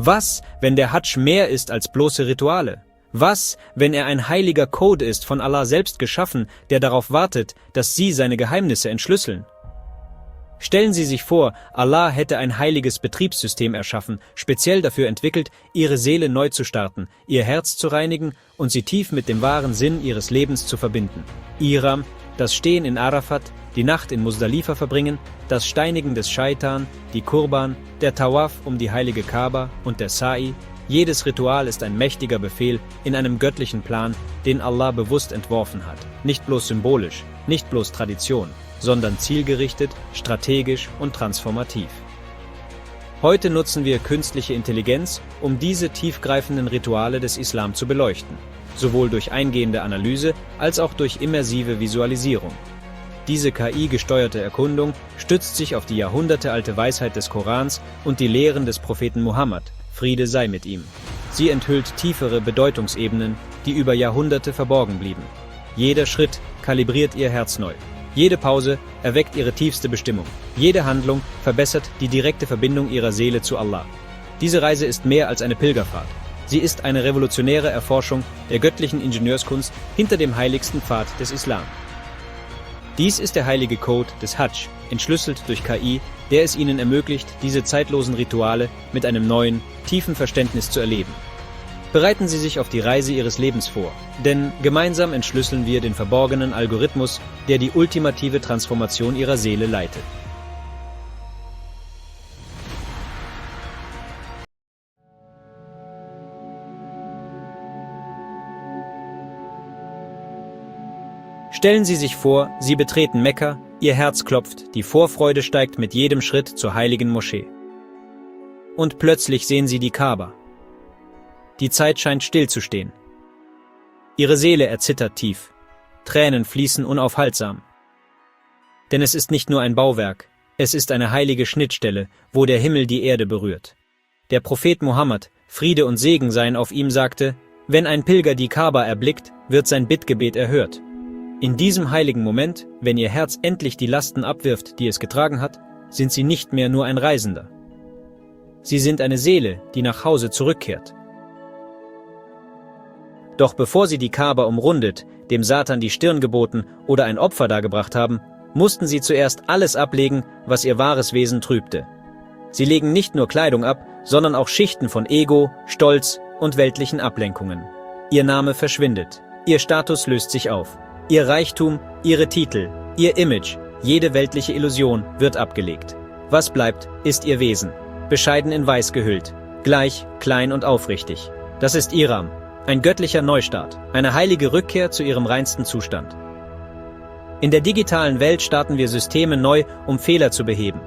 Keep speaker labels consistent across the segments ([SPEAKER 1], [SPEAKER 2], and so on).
[SPEAKER 1] Was, wenn der Hadsch mehr ist als bloße Rituale? Was, wenn er ein heiliger Code ist, von Allah selbst geschaffen, der darauf wartet, dass Sie seine Geheimnisse entschlüsseln? Stellen Sie sich vor, Allah hätte ein heiliges Betriebssystem erschaffen, speziell dafür entwickelt, Ihre Seele neu zu starten, Ihr Herz zu reinigen und Sie tief mit dem wahren Sinn Ihres Lebens zu verbinden. Ihram, das Stehen in Arafat, die Nacht in Musdalifa verbringen, das Steinigen des Scheitan, die Kurban, der Tawaf um die heilige Kaaba und der Sa'i. Jedes Ritual ist ein mächtiger Befehl in einem göttlichen Plan, den Allah bewusst entworfen hat. Nicht bloß symbolisch, nicht bloß Tradition, sondern zielgerichtet, strategisch und transformativ. Heute nutzen wir künstliche Intelligenz, um diese tiefgreifenden Rituale des Islam zu beleuchten, sowohl durch eingehende Analyse als auch durch immersive Visualisierung. Diese KI-gesteuerte Erkundung stützt sich auf die jahrhundertealte Weisheit des Korans und die Lehren des Propheten Muhammad, Friede sei mit ihm. Sie enthüllt tiefere Bedeutungsebenen, die über Jahrhunderte verborgen blieben. Jeder Schritt kalibriert ihr Herz neu. Jede Pause erweckt ihre tiefste Bestimmung. Jede Handlung verbessert die direkte Verbindung ihrer Seele zu Allah. Diese Reise ist mehr als eine Pilgerfahrt. Sie ist eine revolutionäre Erforschung der göttlichen Ingenieurskunst hinter dem heiligsten Pfad des Islam. Dies ist der heilige Code des Hadsch, entschlüsselt durch KI, der es ihnen ermöglicht, diese zeitlosen Rituale mit einem neuen, tiefen Verständnis zu erleben. Bereiten Sie sich auf die Reise Ihres Lebens vor, denn gemeinsam entschlüsseln wir den verborgenen Algorithmus, der die ultimative Transformation Ihrer Seele leitet. Stellen Sie sich vor, Sie betreten Mekka, Ihr Herz klopft, die Vorfreude steigt mit jedem Schritt zur heiligen Moschee. Und plötzlich sehen Sie die Kaaba. Die Zeit scheint stillzustehen. Ihre Seele erzittert tief. Tränen fließen unaufhaltsam. Denn es ist nicht nur ein Bauwerk, es ist eine heilige Schnittstelle, wo der Himmel die Erde berührt. Der Prophet Muhammad, Friede und Segen seien auf ihm, sagte, wenn ein Pilger die Kaaba erblickt, wird sein Bittgebet erhört. In diesem heiligen Moment, wenn Ihr Herz endlich die Lasten abwirft, die es getragen hat, sind Sie nicht mehr nur ein Reisender. Sie sind eine Seele, die nach Hause zurückkehrt. Doch bevor Sie die Kaaba umrundet, dem Satan die Stirn geboten oder ein Opfer dargebracht haben, mussten Sie zuerst alles ablegen, was Ihr wahres Wesen trübte. Sie legen nicht nur Kleidung ab, sondern auch Schichten von Ego, Stolz und weltlichen Ablenkungen. Ihr Name verschwindet, Ihr Status löst sich auf. Ihr Reichtum, Ihre Titel, Ihr Image, jede weltliche Illusion wird abgelegt. Was bleibt, ist Ihr Wesen, bescheiden in Weiß gehüllt, gleich, klein und aufrichtig. Das ist Ihram, ein göttlicher Neustart, eine heilige Rückkehr zu Ihrem reinsten Zustand. In der digitalen Welt starten wir Systeme neu, um Fehler zu beheben.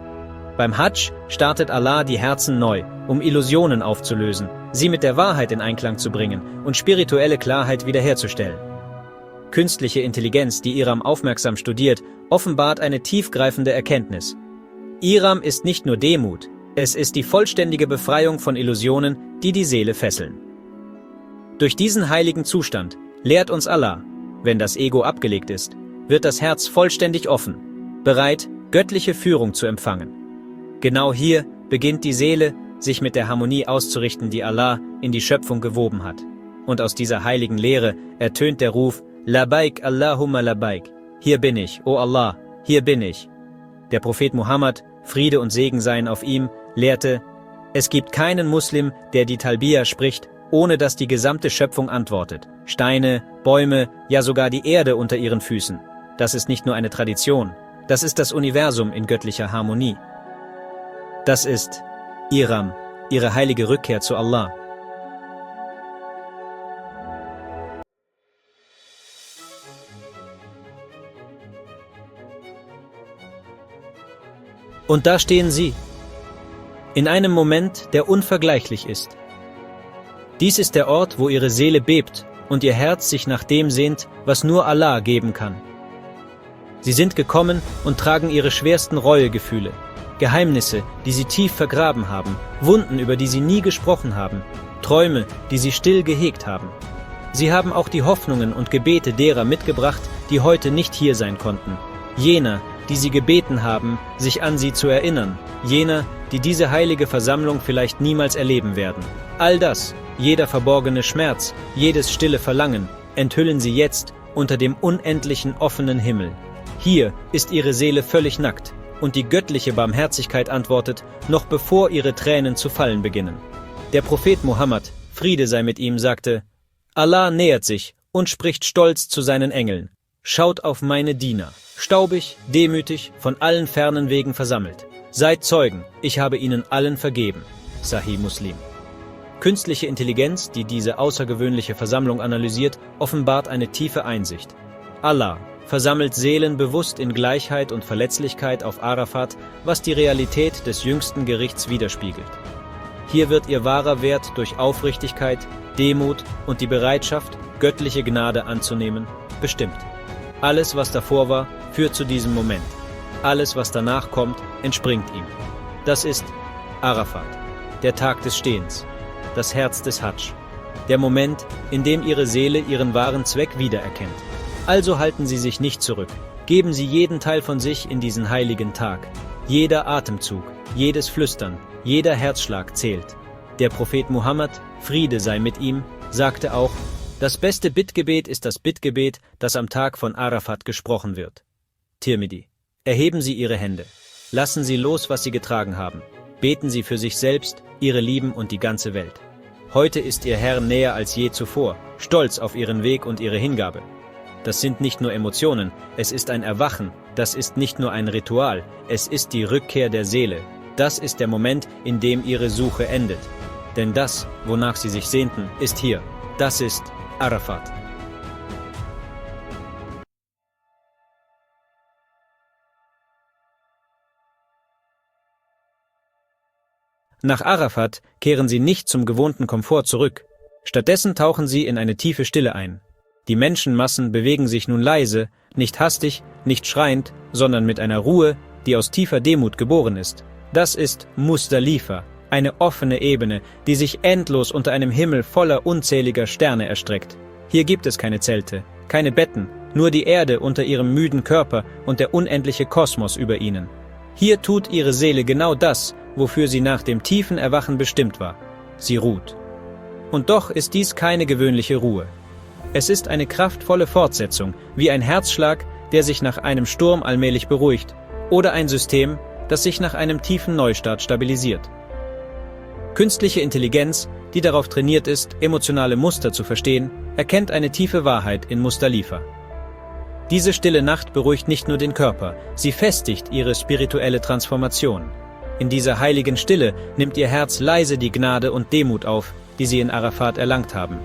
[SPEAKER 1] Beim Hadsch startet Allah die Herzen neu, um Illusionen aufzulösen, sie mit der Wahrheit in Einklang zu bringen und spirituelle Klarheit wiederherzustellen. Künstliche Intelligenz, die Ihram aufmerksam studiert, offenbart eine tiefgreifende Erkenntnis. Ihram ist nicht nur Demut, es ist die vollständige Befreiung von Illusionen, die die Seele fesseln. Durch diesen heiligen Zustand lehrt uns Allah, wenn das Ego abgelegt ist, wird das Herz vollständig offen, bereit, göttliche Führung zu empfangen. Genau hier beginnt die Seele, sich mit der Harmonie auszurichten, die Allah in die Schöpfung gewoben hat. Und aus dieser heiligen Lehre ertönt der Ruf, Labaik Allahumma Labaik, hier bin ich, o Allah, hier bin ich. Der Prophet Muhammad, Friede und Segen seien auf ihm, lehrte, es gibt keinen Muslim, der die Talbiya spricht, ohne dass die gesamte Schöpfung antwortet. Steine, Bäume, ja sogar die Erde unter ihren Füßen. Das ist nicht nur eine Tradition, das ist das Universum in göttlicher Harmonie. Das ist Ihram, Ihre heilige Rückkehr zu Allah. Und da stehen Sie, in einem Moment, der unvergleichlich ist. Dies ist der Ort, wo Ihre Seele bebt und Ihr Herz sich nach dem sehnt, was nur Allah geben kann. Sie sind gekommen und tragen Ihre schwersten Reuegefühle, Geheimnisse, die Sie tief vergraben haben, Wunden, über die Sie nie gesprochen haben, Träume, die Sie still gehegt haben. Sie haben auch die Hoffnungen und Gebete derer mitgebracht, die heute nicht hier sein konnten, jener, die Sie gebeten haben, sich an Sie zu erinnern, jener, die diese heilige Versammlung vielleicht niemals erleben werden. All das, jeder verborgene Schmerz, jedes stille Verlangen, enthüllen sie jetzt unter dem unendlichen offenen Himmel. Hier ist ihre Seele völlig nackt, und die göttliche Barmherzigkeit antwortet, noch bevor ihre Tränen zu fallen beginnen. Der Prophet Mohammed, Friede sei mit ihm, sagte: Allah nähert sich und spricht stolz zu seinen Engeln: Schaut auf meine Diener, staubig, demütig, von allen fernen Wegen versammelt. Seid Zeugen, ich habe ihnen allen vergeben. Sahih Muslim. Künstliche Intelligenz, die diese außergewöhnliche Versammlung analysiert, offenbart eine tiefe Einsicht. Allah versammelt Seelen bewusst in Gleichheit und Verletzlichkeit auf Arafat, was die Realität des jüngsten Gerichts widerspiegelt. Hier wird ihr wahrer Wert durch Aufrichtigkeit, Demut und die Bereitschaft, göttliche Gnade anzunehmen, bestimmt. Alles, was davor war, führt zu diesem Moment. Alles, was danach kommt, entspringt ihm. Das ist Arafat, der Tag des Stehens, das Herz des Hadsch, der Moment, in dem ihre Seele ihren wahren Zweck wiedererkennt. Also halten Sie sich nicht zurück. Geben Sie jeden Teil von sich in diesen heiligen Tag. Jeder Atemzug, jedes Flüstern, jeder Herzschlag zählt. Der Prophet Mohammed, Friede sei mit ihm, sagte auch: Das beste Bittgebet ist das Bittgebet, das am Tag von Arafat gesprochen wird. Tirmidhi. Erheben Sie Ihre Hände. Lassen Sie los, was Sie getragen haben. Beten Sie für sich selbst, Ihre Lieben und die ganze Welt. Heute ist Ihr Herr näher als je zuvor, stolz auf Ihren Weg und Ihre Hingabe. Das sind nicht nur Emotionen, es ist ein Erwachen, das ist nicht nur ein Ritual, es ist die Rückkehr der Seele. Das ist der Moment, in dem Ihre Suche endet. Denn das, wonach Sie sich sehnten, ist hier. Das ist Arafat. Nach Arafat kehren Sie nicht zum gewohnten Komfort zurück. Stattdessen tauchen Sie in eine tiefe Stille ein. Die Menschenmassen bewegen sich nun leise, nicht hastig, nicht schreiend, sondern mit einer Ruhe, die aus tiefer Demut geboren ist. Das ist Muzdalifa, eine offene Ebene, die sich endlos unter einem Himmel voller unzähliger Sterne erstreckt. Hier gibt es keine Zelte, keine Betten, nur die Erde unter ihrem müden Körper und der unendliche Kosmos über ihnen. Hier tut ihre Seele genau das, wofür sie nach dem tiefen Erwachen bestimmt war. Sie ruht. Und doch ist dies keine gewöhnliche Ruhe. Es ist eine kraftvolle Fortsetzung, wie ein Herzschlag, der sich nach einem Sturm allmählich beruhigt, oder ein System, das sich nach einem tiefen Neustart stabilisiert. Künstliche Intelligenz, die darauf trainiert ist, emotionale Muster zu verstehen, erkennt eine tiefe Wahrheit in Muzdalifa. Diese stille Nacht beruhigt nicht nur den Körper, sie festigt ihre spirituelle Transformation. In dieser heiligen Stille nimmt ihr Herz leise die Gnade und Demut auf, die sie in Arafat erlangt haben.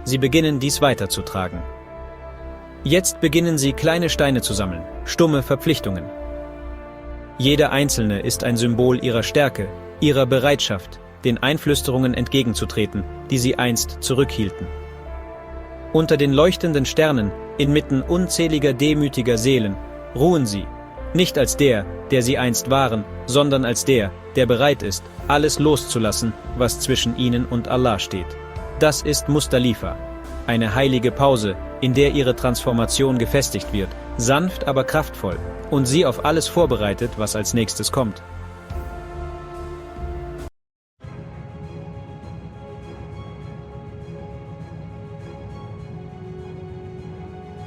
[SPEAKER 1] Sie beginnen dies weiterzutragen. Jetzt beginnen sie, kleine Steine zu sammeln, stumme Verpflichtungen. Jeder einzelne ist ein Symbol ihrer Stärke, ihrer Bereitschaft, den Einflüsterungen entgegenzutreten, die sie einst zurückhielten. Unter den leuchtenden Sternen, inmitten unzähliger demütiger Seelen, ruhen sie, nicht als der sie einst waren, sondern als der bereit ist, alles loszulassen, was zwischen ihnen und Allah steht. Das ist Muzdalifa, eine heilige Pause, in der ihre Transformation gefestigt wird, sanft aber kraftvoll, und sie auf alles vorbereitet, was als nächstes kommt.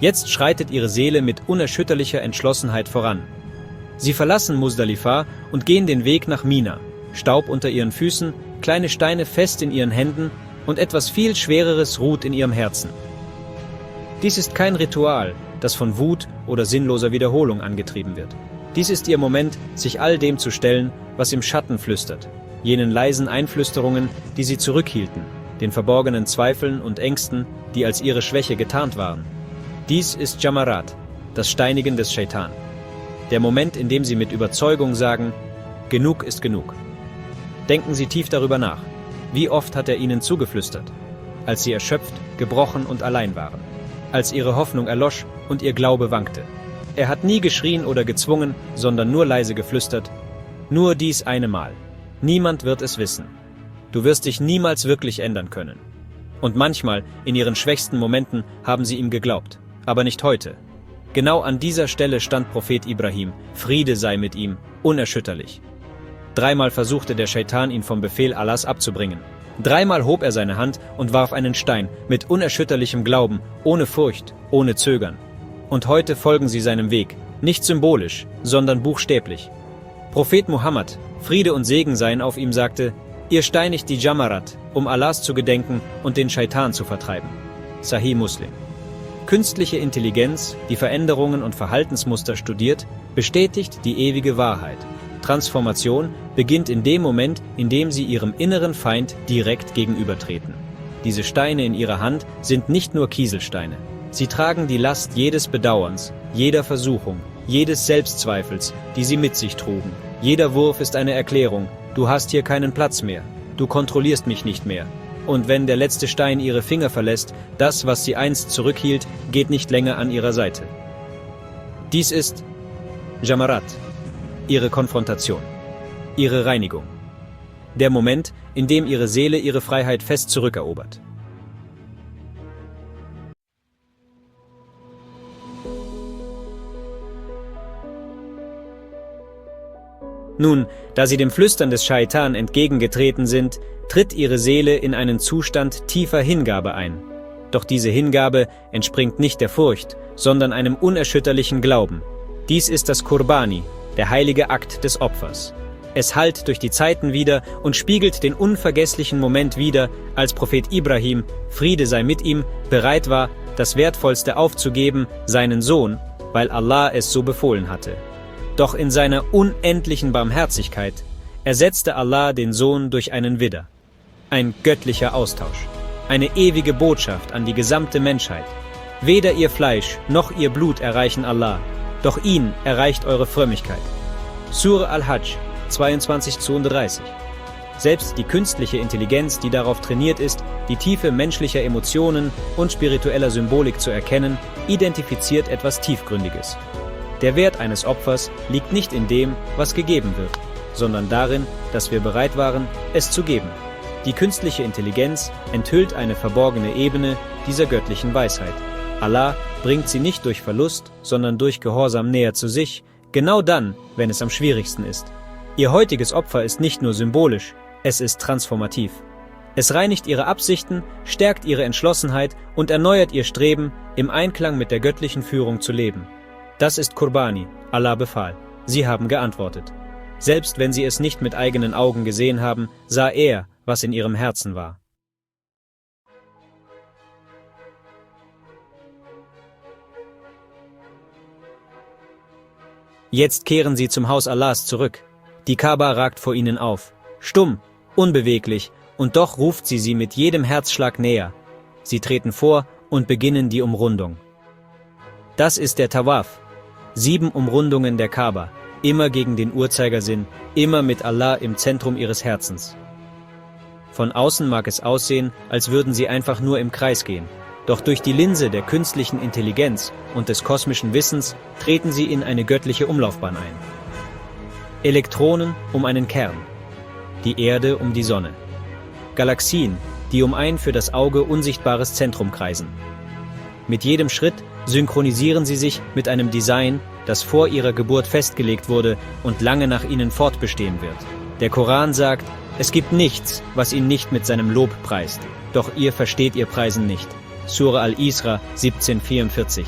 [SPEAKER 1] Jetzt schreitet ihre Seele mit unerschütterlicher Entschlossenheit voran. Sie verlassen Muzdalifa und gehen den Weg nach Mina, Staub unter ihren Füßen, kleine Steine fest in ihren Händen und etwas viel Schwereres ruht in ihrem Herzen. Dies ist kein Ritual, das von Wut oder sinnloser Wiederholung angetrieben wird. Dies ist ihr Moment, sich all dem zu stellen, was im Schatten flüstert, jenen leisen Einflüsterungen, die sie zurückhielten, den verborgenen Zweifeln und Ängsten, die als ihre Schwäche getarnt waren. Dies ist Jamarat, das Steinigen des Scheitan. Der Moment, in dem sie mit Überzeugung sagen: Genug ist genug. Denken Sie tief darüber nach. Wie oft hat er ihnen zugeflüstert, als sie erschöpft, gebrochen und allein waren, als ihre Hoffnung erlosch und ihr Glaube wankte. Er hat nie geschrien oder gezwungen, sondern nur leise geflüstert: Nur dies eine Mal. Niemand wird es wissen. Du wirst dich niemals wirklich ändern können. Und manchmal, in ihren schwächsten Momenten, haben sie ihm geglaubt. Aber nicht heute. Genau an dieser Stelle stand Prophet Ibrahim, Friede sei mit ihm, unerschütterlich. 3-mal versuchte der Scheitan, ihn vom Befehl Allahs abzubringen. 3-mal hob er seine Hand und warf einen Stein mit unerschütterlichem Glauben, ohne Furcht, ohne Zögern. Und heute folgen sie seinem Weg, nicht symbolisch, sondern buchstäblich. Prophet Muhammad, Friede und Segen seien auf ihm, sagte: Ihr steinigt die Jamarat, um Allahs zu gedenken und den Scheitan zu vertreiben. Sahih Muslim. Künstliche Intelligenz, die Veränderungen und Verhaltensmuster studiert, bestätigt die ewige Wahrheit. Transformation beginnt in dem Moment, in dem sie ihrem inneren Feind direkt gegenübertreten. Diese Steine in ihrer Hand sind nicht nur Kieselsteine. Sie tragen die Last jedes Bedauerns, jeder Versuchung, jedes Selbstzweifels, die sie mit sich trugen. Jeder Wurf ist eine Erklärung: Du hast hier keinen Platz mehr, du kontrollierst mich nicht mehr. Und wenn der letzte Stein ihre Finger verlässt, das, was sie einst zurückhielt, geht nicht länger an ihrer Seite. Dies ist Jamarat, ihre Konfrontation, ihre Reinigung. Der Moment, in dem ihre Seele ihre Freiheit fest zurückerobert. Nun, da sie dem Flüstern des Scheitan entgegengetreten sind, tritt ihre Seele in einen Zustand tiefer Hingabe ein. Doch diese Hingabe entspringt nicht der Furcht, sondern einem unerschütterlichen Glauben. Dies ist das Qurbani, der heilige Akt des Opfers. Es hallt durch die Zeiten wider und spiegelt den unvergesslichen Moment wider, als Prophet Ibrahim, Friede sei mit ihm, bereit war, das Wertvollste aufzugeben, seinen Sohn, weil Allah es so befohlen hatte. Doch in seiner unendlichen Barmherzigkeit ersetzte Allah den Sohn durch einen Widder. Ein göttlicher Austausch, eine ewige Botschaft an die gesamte Menschheit. Weder ihr Fleisch noch ihr Blut erreichen Allah, doch ihn erreicht eure Frömmigkeit. Surah Al-Hajj 22:32. Selbst die künstliche Intelligenz, die darauf trainiert ist, die Tiefe menschlicher Emotionen und spiritueller Symbolik zu erkennen, identifiziert etwas Tiefgründiges. Der Wert eines Opfers liegt nicht in dem, was gegeben wird, sondern darin, dass wir bereit waren, es zu geben. Die künstliche Intelligenz enthüllt eine verborgene Ebene dieser göttlichen Weisheit. Allah bringt sie nicht durch Verlust, sondern durch Gehorsam näher zu sich, genau dann, wenn es am schwierigsten ist. Ihr heutiges Opfer ist nicht nur symbolisch, es ist transformativ. Es reinigt ihre Absichten, stärkt ihre Entschlossenheit und erneuert ihr Streben, im Einklang mit der göttlichen Führung zu leben. Das ist Qurbani, Allah befahl. Sie haben geantwortet. Selbst wenn sie es nicht mit eigenen Augen gesehen haben, sah er, was in ihrem Herzen war. Jetzt kehren sie zum Haus Allahs zurück. Die Kaaba ragt vor ihnen auf, stumm, unbeweglich, und doch ruft sie mit jedem Herzschlag näher. Sie treten vor und beginnen die Umrundung. Das ist der Tawaf. 7 Umrundungen der Kaaba, immer gegen den Uhrzeigersinn, immer mit Allah im Zentrum ihres Herzens. Von außen mag es aussehen, als würden sie einfach nur im Kreis gehen. Doch durch die Linse der künstlichen Intelligenz und des kosmischen Wissens treten sie in eine göttliche Umlaufbahn ein. Elektronen um einen Kern, die Erde um die Sonne. Galaxien, die um ein für das Auge unsichtbares Zentrum kreisen. Mit jedem Schritt synchronisieren sie sich mit einem Design, das vor ihrer Geburt festgelegt wurde und lange nach ihnen fortbestehen wird. Der Koran sagt, es gibt nichts, was ihn nicht mit seinem Lob preist, doch ihr versteht ihr Preisen nicht. Surah Al-Isra 17:44.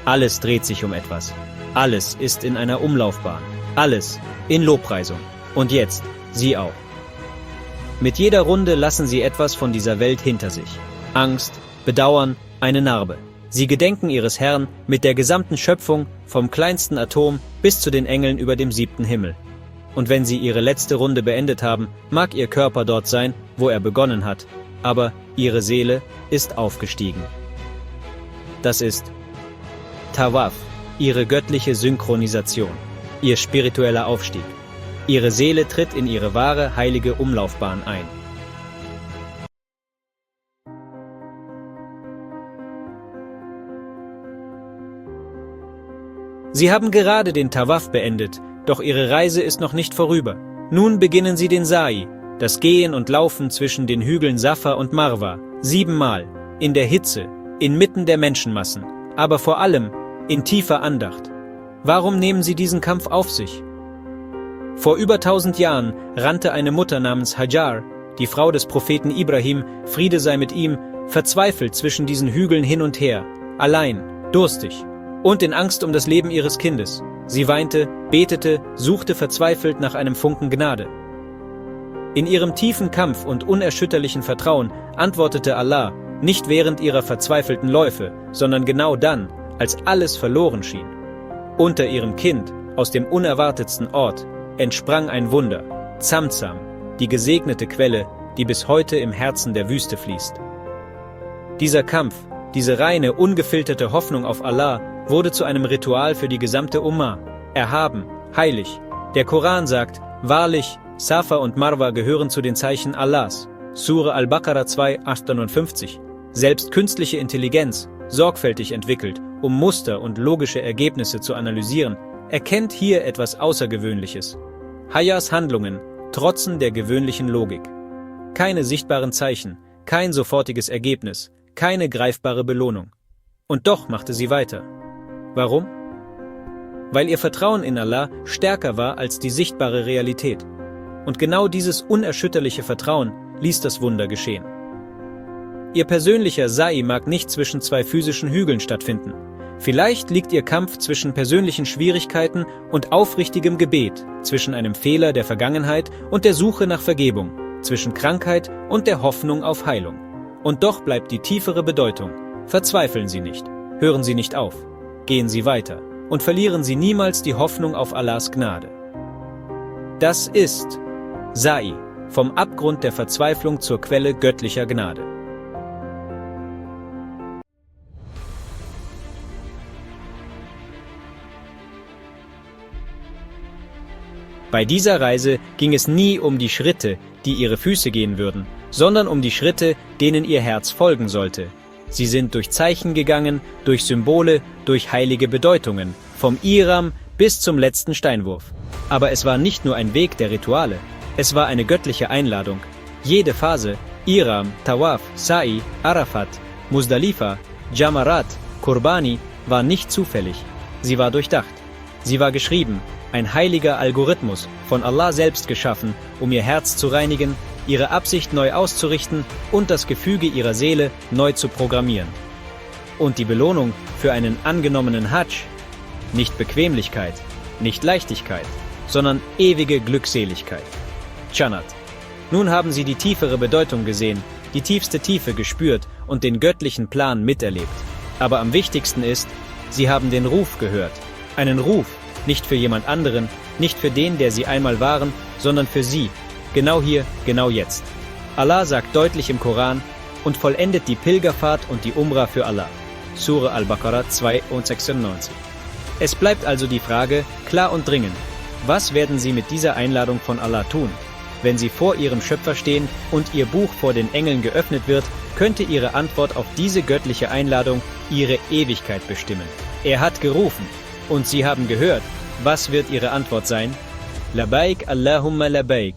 [SPEAKER 1] Alles dreht sich um etwas. Alles ist in einer Umlaufbahn. Alles in Lobpreisung. Und jetzt, sie auch. Mit jeder Runde lassen sie etwas von dieser Welt hinter sich. Angst, Bedauern, eine Narbe. Sie gedenken ihres Herrn mit der gesamten Schöpfung, vom kleinsten Atom bis zu den Engeln über dem 7. Himmel. Und wenn sie ihre letzte Runde beendet haben, mag ihr Körper dort sein, wo er begonnen hat, aber ihre Seele ist aufgestiegen. Das ist Tawaf, ihre göttliche Synchronisation, ihr spiritueller Aufstieg. Ihre Seele tritt in ihre wahre, heilige Umlaufbahn ein. Sie haben gerade den Tawaf beendet, doch ihre Reise ist noch nicht vorüber. Nun beginnen sie den Sa'i, das Gehen und Laufen zwischen den Hügeln Safa und Marwa, 7-mal, in der Hitze, inmitten der Menschenmassen, aber vor allem in tiefer Andacht. Warum nehmen sie diesen Kampf auf sich? Vor über 1000 Jahren rannte eine Mutter namens Hajar, die Frau des Propheten Ibrahim, Friede sei mit ihm, verzweifelt zwischen diesen Hügeln hin und her, allein, durstig und in Angst um das Leben ihres Kindes. Sie weinte, betete, suchte verzweifelt nach einem Funken Gnade. In ihrem tiefen Kampf und unerschütterlichen Vertrauen antwortete Allah, nicht während ihrer verzweifelten Läufe, sondern genau dann, als alles verloren schien. Unter ihrem Kind, aus dem unerwartetsten Ort, entsprang ein Wunder, Zamzam, die gesegnete Quelle, die bis heute im Herzen der Wüste fließt. Dieser Kampf, diese reine, ungefilterte Hoffnung auf Allah, wurde zu einem Ritual für die gesamte Ummah, erhaben, heilig. Der Koran sagt, wahrlich, Safa und Marwa gehören zu den Zeichen Allahs. Sure Al-Baqarah 2,58. Selbst künstliche Intelligenz, sorgfältig entwickelt, um Muster und logische Ergebnisse zu analysieren, erkennt hier etwas Außergewöhnliches. Hajars Handlungen trotzen der gewöhnlichen Logik. Keine sichtbaren Zeichen, kein sofortiges Ergebnis, keine greifbare Belohnung. Und doch machte sie weiter. Warum? Weil ihr Vertrauen in Allah stärker war als die sichtbare Realität. Und genau dieses unerschütterliche Vertrauen ließ das Wunder geschehen. Ihr persönlicher Sa'i mag nicht zwischen zwei physischen Hügeln stattfinden. Vielleicht liegt ihr Kampf zwischen persönlichen Schwierigkeiten und aufrichtigem Gebet, zwischen einem Fehler der Vergangenheit und der Suche nach Vergebung, zwischen Krankheit und der Hoffnung auf Heilung. Und doch bleibt die tiefere Bedeutung. Verzweifeln Sie nicht, hören Sie nicht auf, gehen Sie weiter und verlieren Sie niemals die Hoffnung auf Allahs Gnade. Das ist Sa'i, vom Abgrund der Verzweiflung zur Quelle göttlicher Gnade. Bei dieser Reise ging es nie um die Schritte, die ihre Füße gehen würden, sondern um die Schritte, denen ihr Herz folgen sollte. Sie sind durch Zeichen gegangen, durch Symbole, durch heilige Bedeutungen, vom Ihram bis zum letzten Steinwurf. Aber es war nicht nur ein Weg der Rituale, es war eine göttliche Einladung. Jede Phase, Ihram, Tawaf, Sa'i, Arafat, Muzdalifa, Jamarat, Qurbani, war nicht zufällig. Sie war durchdacht. Sie war geschrieben, ein heiliger Algorithmus, von Allah selbst geschaffen, um ihr Herz zu reinigen, ihre Absicht neu auszurichten und das Gefüge ihrer Seele neu zu programmieren. Und die Belohnung für einen angenommenen Hajj? Nicht Bequemlichkeit, nicht Leichtigkeit, sondern ewige Glückseligkeit. Jannat. Nun haben sie die tiefere Bedeutung gesehen, die tiefste Tiefe gespürt und den göttlichen Plan miterlebt. Aber am wichtigsten ist, sie haben den Ruf gehört. Einen Ruf, nicht für jemand anderen, nicht für den, der sie einmal waren, sondern für sie. Genau hier, genau jetzt. Allah sagt deutlich im Koran, und vollendet die Pilgerfahrt und die Umrah für Allah. Sure Al-Baqarah 2,96. Es bleibt also die Frage, klar und dringend, was werden Sie mit dieser Einladung von Allah tun? Wenn Sie vor Ihrem Schöpfer stehen und Ihr Buch vor den Engeln geöffnet wird, könnte Ihre Antwort auf diese göttliche Einladung Ihre Ewigkeit bestimmen. Er hat gerufen, und Sie haben gehört. Was wird Ihre Antwort sein? Labaik Allahumma labaik.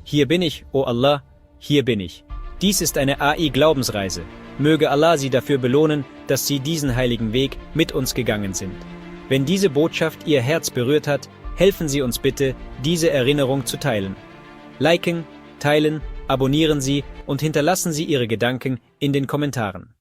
[SPEAKER 1] Hier bin ich, o Allah, hier bin ich. Dies ist eine AI-Glaubensreise. Möge Allah Sie dafür belohnen, dass Sie diesen heiligen Weg mit uns gegangen sind. Wenn diese Botschaft Ihr Herz berührt hat, helfen Sie uns bitte, diese Erinnerung zu teilen. Liken, teilen, abonnieren Sie und hinterlassen Sie Ihre Gedanken in den Kommentaren.